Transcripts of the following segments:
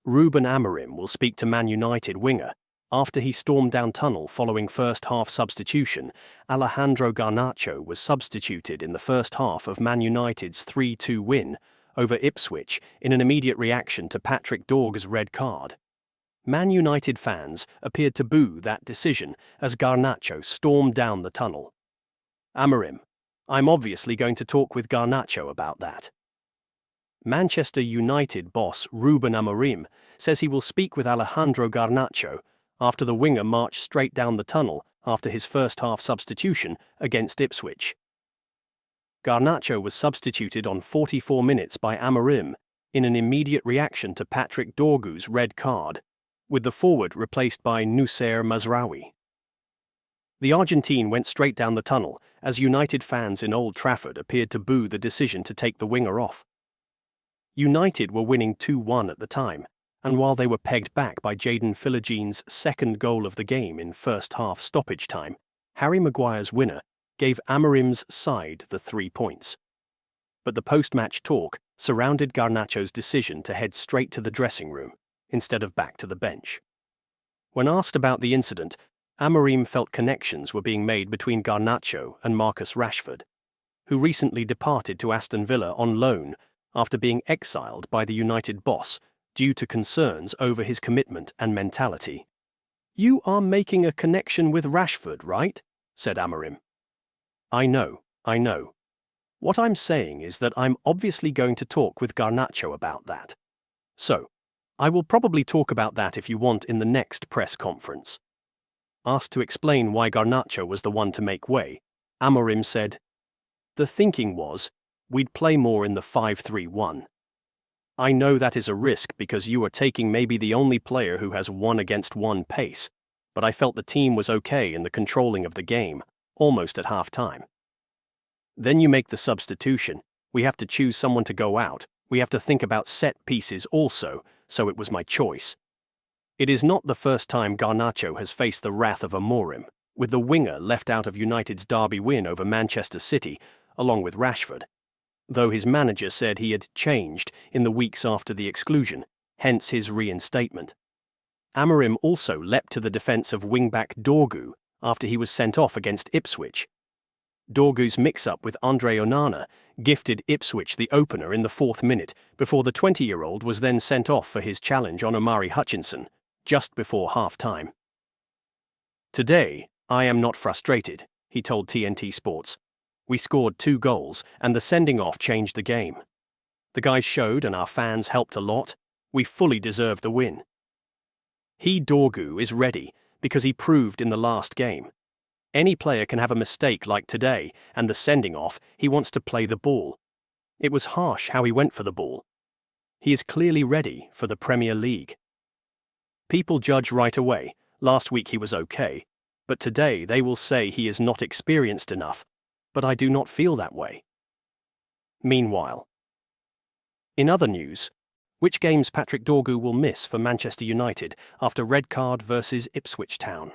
Ruben Amorim will speak to Man United winger after he stormed down tunnel following first-half substitution. Alejandro Garnacho was substituted in the first half of Man United's 3-2 win over Ipswich in an immediate reaction to Patrick Dorgu's red card. Man United fans appeared to boo that decision as Garnacho stormed down the tunnel. Amorim: I'm obviously going to talk with Garnacho about that. Manchester United boss Ruben Amorim says he will speak with Alejandro Garnacho after the winger marched straight down the tunnel after his first-half substitution against Ipswich. Garnacho was substituted on 44 minutes by Amorim in an immediate reaction to Patrick Dorgu's red card, with the forward replaced by Noussair Mazraoui. The Argentine went straight down the tunnel as United fans in Old Trafford appeared to boo the decision to take the winger off. United were winning 2-1 at the time, and while they were pegged back by Jadon Philogeni's second goal of the game in first-half stoppage time, Harry Maguire's winner gave Amorim's side the 3 points. But the post-match talk surrounded Garnacho's decision to head straight to the dressing room instead of back to the bench. When asked about the incident, Amorim felt connections were being made between Garnacho and Marcus Rashford, who recently departed to Aston Villa on loan after being exiled by the United boss due to concerns over his commitment and mentality. "You are making a connection with Rashford, right?" said Amorim. I know. What I'm saying is that I'm obviously going to talk with Garnacho about that. So, I will probably talk about that if you want in the next press conference. Asked to explain why Garnacho was the one to make way, Amorim said, "The thinking was, we'd play more in the 5-3-1. I know that is a risk because you are taking maybe the only player who has 1-against-1 pace, but I felt the team was okay in the controlling of the game, almost at half-time. Then you make the substitution, we have to choose someone to go out, we have to think about set pieces also, so it was my choice." It is not the first time Garnacho has faced the wrath of Amorim, with the winger left out of United's derby win over Manchester City, along with Rashford, though his manager said he had changed in the weeks after the exclusion, hence his reinstatement. Amorim also leapt to the defence of wing-back Dorgu after he was sent off against Ipswich. Dorgu's mix-up with Andre Onana gifted Ipswich the opener in the 4th minute before the 20-year-old was then sent off for his challenge on Omari Hutchinson, just before half-time. "Today, I am not frustrated," he told TNT Sports. "We scored 2 goals and the sending off changed the game. The guys showed and our fans helped a lot. We fully deserve the win." Dorgu is ready because he proved in the last game. Any player can have a mistake like today, and the sending off, he wants to play the ball. It was harsh how he went for the ball. He is clearly ready for the Premier League. People judge right away. Last week he was okay, but today they will say he is not experienced enough, but I do not feel that way. Meanwhile, in other news, which games Patrick Dorgu will miss for Manchester United after red card versus Ipswich Town?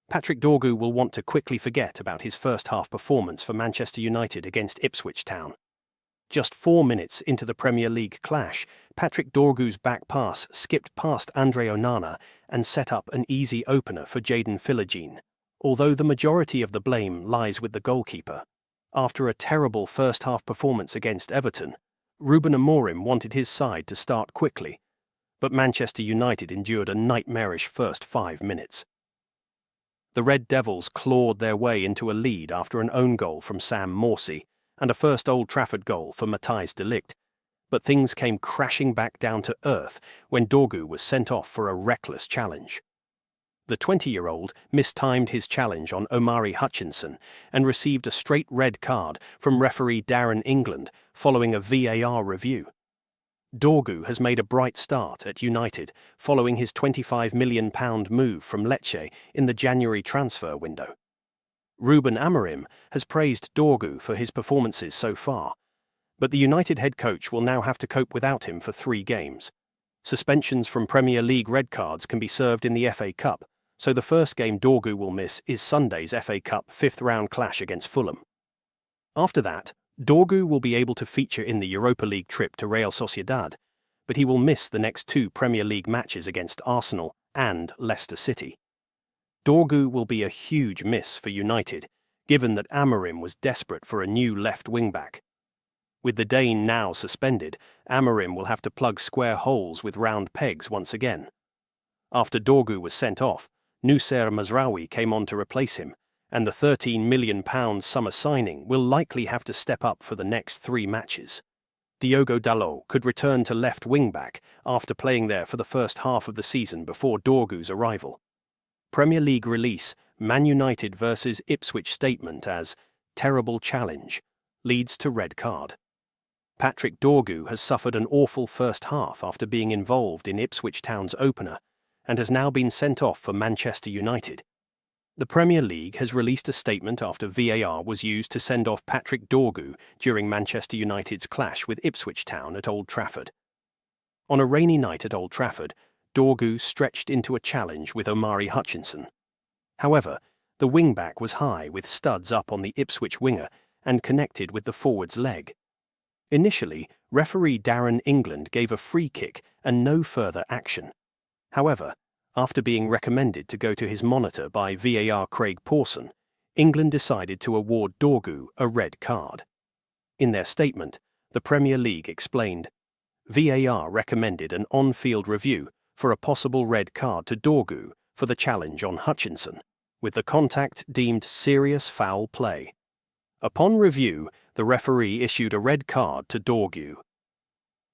Patrick Dorgu will want to quickly forget about his first-half performance for Manchester United against Ipswich Town. Just 4 minutes into the Premier League clash, Patrick Dorgu's back pass skipped past Andre Onana and set up an easy opener for Jadon Philogene, although the majority of the blame lies with the goalkeeper. After a terrible first-half performance against Everton, Ruben Amorim wanted his side to start quickly, but Manchester United endured a nightmarish first 5 minutes. The Red Devils clawed their way into a lead after an own goal from Sam Morsy and a first Old Trafford goal for Matthijs de Ligt, but things came crashing back down to earth when Dorgu was sent off for a reckless challenge. The 20-year-old mistimed his challenge on Omari Hutchinson and received a straight red card from referee Darren England following a VAR review. Dorgu has made a bright start at United following his £25 million move from Lecce in the January transfer window. Ruben Amorim has praised Dorgu for his performances so far, but the United head coach will now have to cope without him for 3 games. Suspensions from Premier League red cards can be served in the FA Cup, so the first game Dorgu will miss is Sunday's FA Cup 5th round clash against Fulham. After that, Dorgu will be able to feature in the Europa League trip to Real Sociedad, but he will miss the next 2 Premier League matches against Arsenal and Leicester City. Dorgu will be a huge miss for United, given that Amorim was desperate for a new left wing-back. With the Dane now suspended, Amorim will have to plug square holes with round pegs once again. After Dorgu was sent off, Nusser Mazraoui came on to replace him, and the £13 million summer signing will likely have to step up for the next 3 matches. Diogo Dalot could return to left wing-back after playing there for the first half of the season before Dorgu's arrival. Premier League release: Man United vs Ipswich statement as "terrible challenge" leads to red card. Patrick Dorgu has suffered an awful first half after being involved in Ipswich Town's opener and has now been sent off for Manchester United. The Premier League has released a statement after VAR was used to send off Patrick Dorgu during Manchester United's clash with Ipswich Town at Old Trafford. On a rainy night at Old Trafford, Dorgu stretched into a challenge with Omari Hutchinson. However, the wing-back was high with studs up on the Ipswich winger and connected with the forward's leg. Initially, referee Darren England gave a free kick and no further action. However, after being recommended to go to his monitor by VAR Craig Pawson, England decided to award Dorgu a red card. In their statement, the Premier League explained, VAR recommended an on-field review for a possible red card to Dorgu for the challenge on Hutchinson, with the contact deemed serious foul play. Upon review, the referee issued a red card to Dorgu.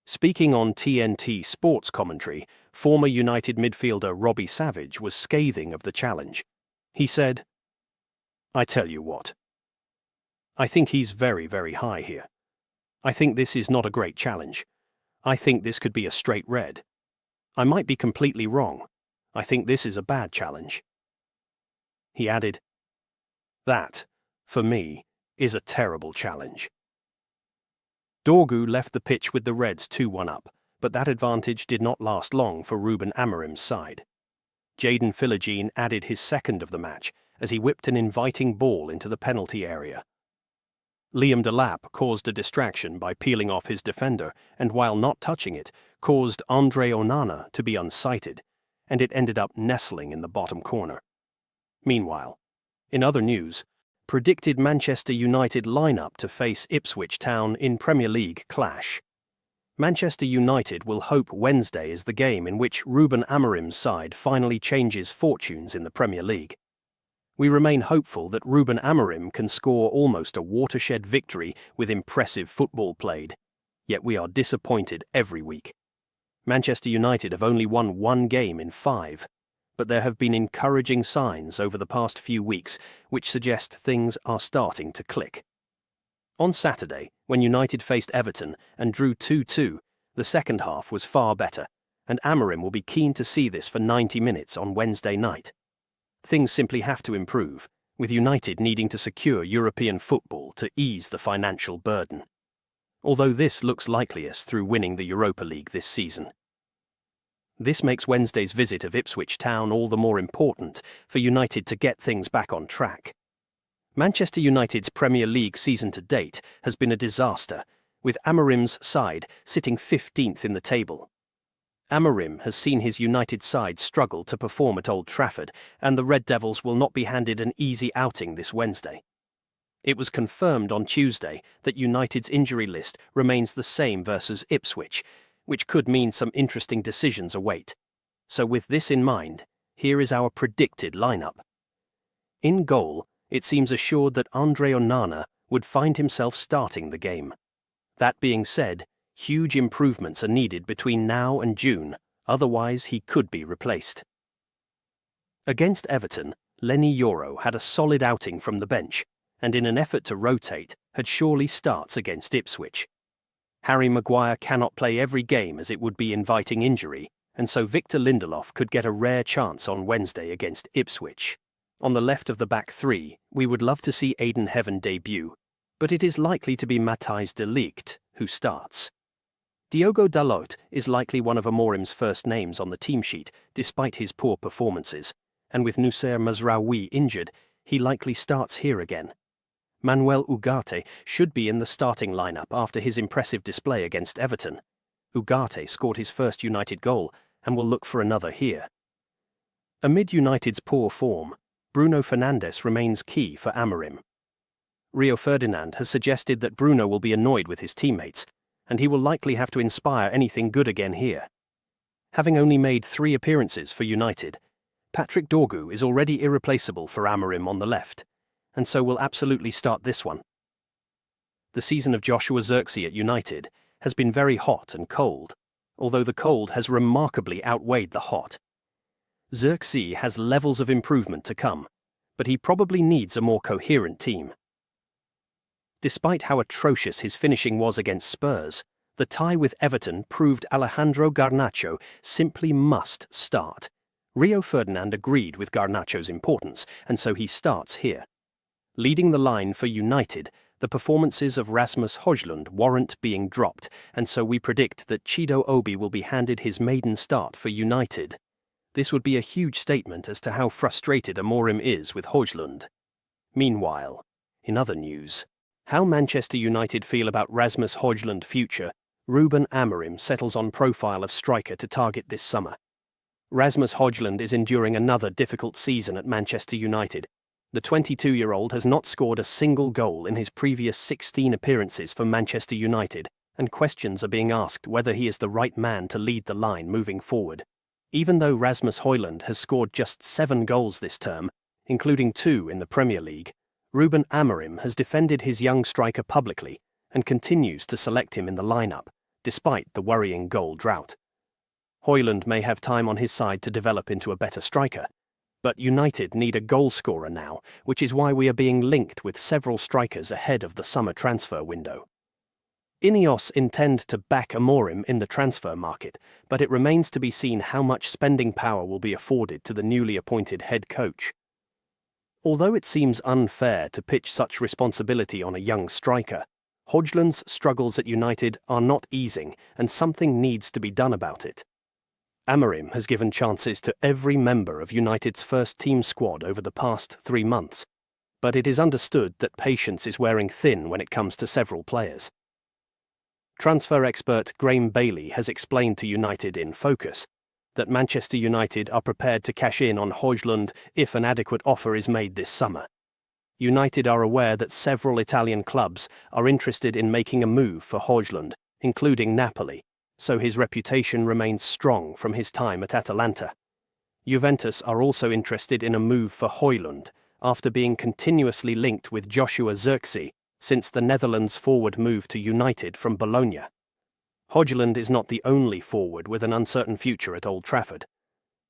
Speaking on TNT Sports commentary, former United midfielder Robbie Savage was scathing of the challenge. He said, "I tell you what. I think he's very, very high here. I think this is not a great challenge. I think this could be a straight red. I might be completely wrong. I think this is a bad challenge." He added, "That, for me, is a terrible challenge." Dorgu left the pitch with the Reds 2-1 up, but that advantage did not last long for Ruben Amorim's side. Jadon Philogene added his second of the match as he whipped an inviting ball into the penalty area. Liam Delap caused a distraction by peeling off his defender and, while not touching it, caused Andre Onana to be unsighted, and it ended up nestling in the bottom corner. Meanwhile, in other news, predicted Manchester United lineup to face Ipswich Town in Premier League clash. Manchester United will hope Wednesday is the game in which Ruben Amorim's side finally changes fortunes in the Premier League. We remain hopeful that Ruben Amorim can score almost a watershed victory with impressive football played, yet we are disappointed every week. Manchester United have only won 1 game in 5, but there have been encouraging signs over the past few weeks which suggest things are starting to click. On Saturday, when United faced Everton and drew 2-2, the second half was far better, and Amorim will be keen to see this for 90 minutes on Wednesday night. Things simply have to improve, with United needing to secure European football to ease the financial burden. Although this looks likeliest through winning the Europa League this season. This makes Wednesday's visit of Ipswich Town all the more important for United to get things back on track. Manchester United's Premier League season to date has been a disaster, with Amorim's side sitting 15th in the table. Amorim has seen his United side struggle to perform at Old Trafford, and the Red Devils will not be handed an easy outing this Wednesday. It was confirmed on Tuesday that United's injury list remains the same versus Ipswich, which could mean some interesting decisions await. So with this in mind, here is our predicted lineup. In goal, it seems assured that Andre Onana would find himself starting the game. That being said, huge improvements are needed between now and June, otherwise he could be replaced. Against Everton, Lenny Yoro had a solid outing from the bench, and in an effort to rotate, had surely starts against Ipswich. Harry Maguire cannot play every game as it would be inviting injury, and so Victor Lindelof could get a rare chance on Wednesday against Ipswich. On the left of the back 3, we would love to see Aiden Heaven debut, but it is likely to be Matthijs de Ligt who starts. Diogo Dalot is likely one of Amorim's first names on the team sheet, despite his poor performances, and with Nusser Mazraoui injured, he likely starts here again. Manuel Ugarte should be in the starting lineup after his impressive display against Everton. Ugarte scored his first United goal and will look for another here. Amid United's poor form, Bruno Fernandes remains key for Amorim. Rio Ferdinand has suggested that Bruno will be annoyed with his teammates, and he will likely have to inspire anything good again here. Having only made 3 appearances for United, Patrick Dorgu is already irreplaceable for Amorim on the left, and so will absolutely start this one. The season of Joshua Zirkzee at United has been very hot and cold, although the cold has remarkably outweighed the hot. Zirkzee has levels of improvement to come, but he probably needs a more coherent team. Despite how atrocious his finishing was against Spurs, the tie with Everton proved Alejandro Garnacho simply must start. Rio Ferdinand agreed with Garnacho's importance, and so he starts here. Leading the line for United, the performances of Rasmus Højlund warrant being dropped, and so we predict that Chido Obi will be handed his maiden start for United. This would be a huge statement as to how frustrated Amorim is with Højlund. Meanwhile, in other news, how Manchester United feel about Rasmus Højlund's future, Ruben Amorim settles on profile of striker to target this summer. Rasmus Højlund is enduring another difficult season at Manchester United. The 22-year-old has not scored a single goal in his previous 16 appearances for Manchester United, and questions are being asked whether he is the right man to lead the line moving forward. Even though Rasmus Højlund has scored just 7 goals this term, including 2 in the Premier League, Ruben Amorim has defended his young striker publicly and continues to select him in the lineup, despite the worrying goal drought. Højlund may have time on his side to develop into a better striker, but United need a goal scorer now, which is why we are being linked with several strikers ahead of the summer transfer window. Ineos intend to back Amorim in the transfer market, but it remains to be seen how much spending power will be afforded to the newly appointed head coach. Although it seems unfair to pitch such responsibility on a young striker, Højlund's struggles at United are not easing, and something needs to be done about it. Amorim has given chances to every member of United's first-team squad over the past 3 months, but it is understood that patience is wearing thin when it comes to several players. Transfer expert Graham Bailey has explained to United in Focus that Manchester United are prepared to cash in on Højlund if an adequate offer is made this summer. United are aware that several Italian clubs are interested in making a move for Højlund, including Napoli, so his reputation remains strong from his time at Atalanta. Juventus are also interested in a move for Højlund, after being continuously linked with Joshua Zirkzee since the Netherlands forward moved to United from Bologna. Højlund is not the only forward with an uncertain future at Old Trafford.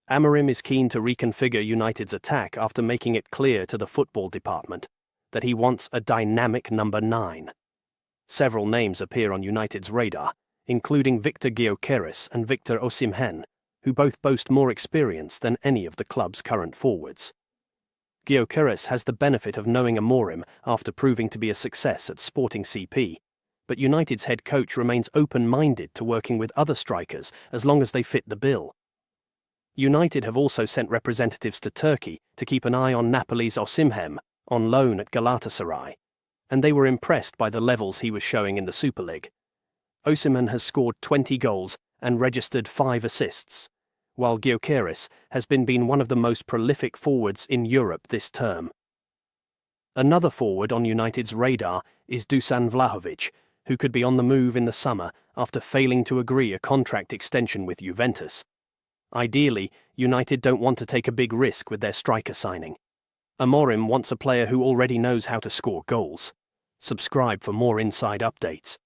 Amorim is keen to reconfigure United's attack after making it clear to the football department that he wants a dynamic number 9. Several names appear on United's radar, including Victor Gyökeres and Victor Osimhen, who both boast more experience than any of the club's current forwards. Gyökeres has the benefit of knowing Amorim after proving to be a success at Sporting CP, but United's head coach remains open-minded to working with other strikers as long as they fit the bill. United have also sent representatives to Turkey to keep an eye on Napoli's Osimhen, on loan at Galatasaray, and they were impressed by the levels he was showing in the Super League. Osimhen has scored 20 goals and registered 5 assists, while Gyökeres has been one of the most prolific forwards in Europe this term. Another forward on United's radar is Dusan Vlahovic, who could be on the move in the summer after failing to agree a contract extension with Juventus. Ideally, United don't want to take a big risk with their striker signing. Amorim wants a player who already knows how to score goals. Subscribe for more inside updates.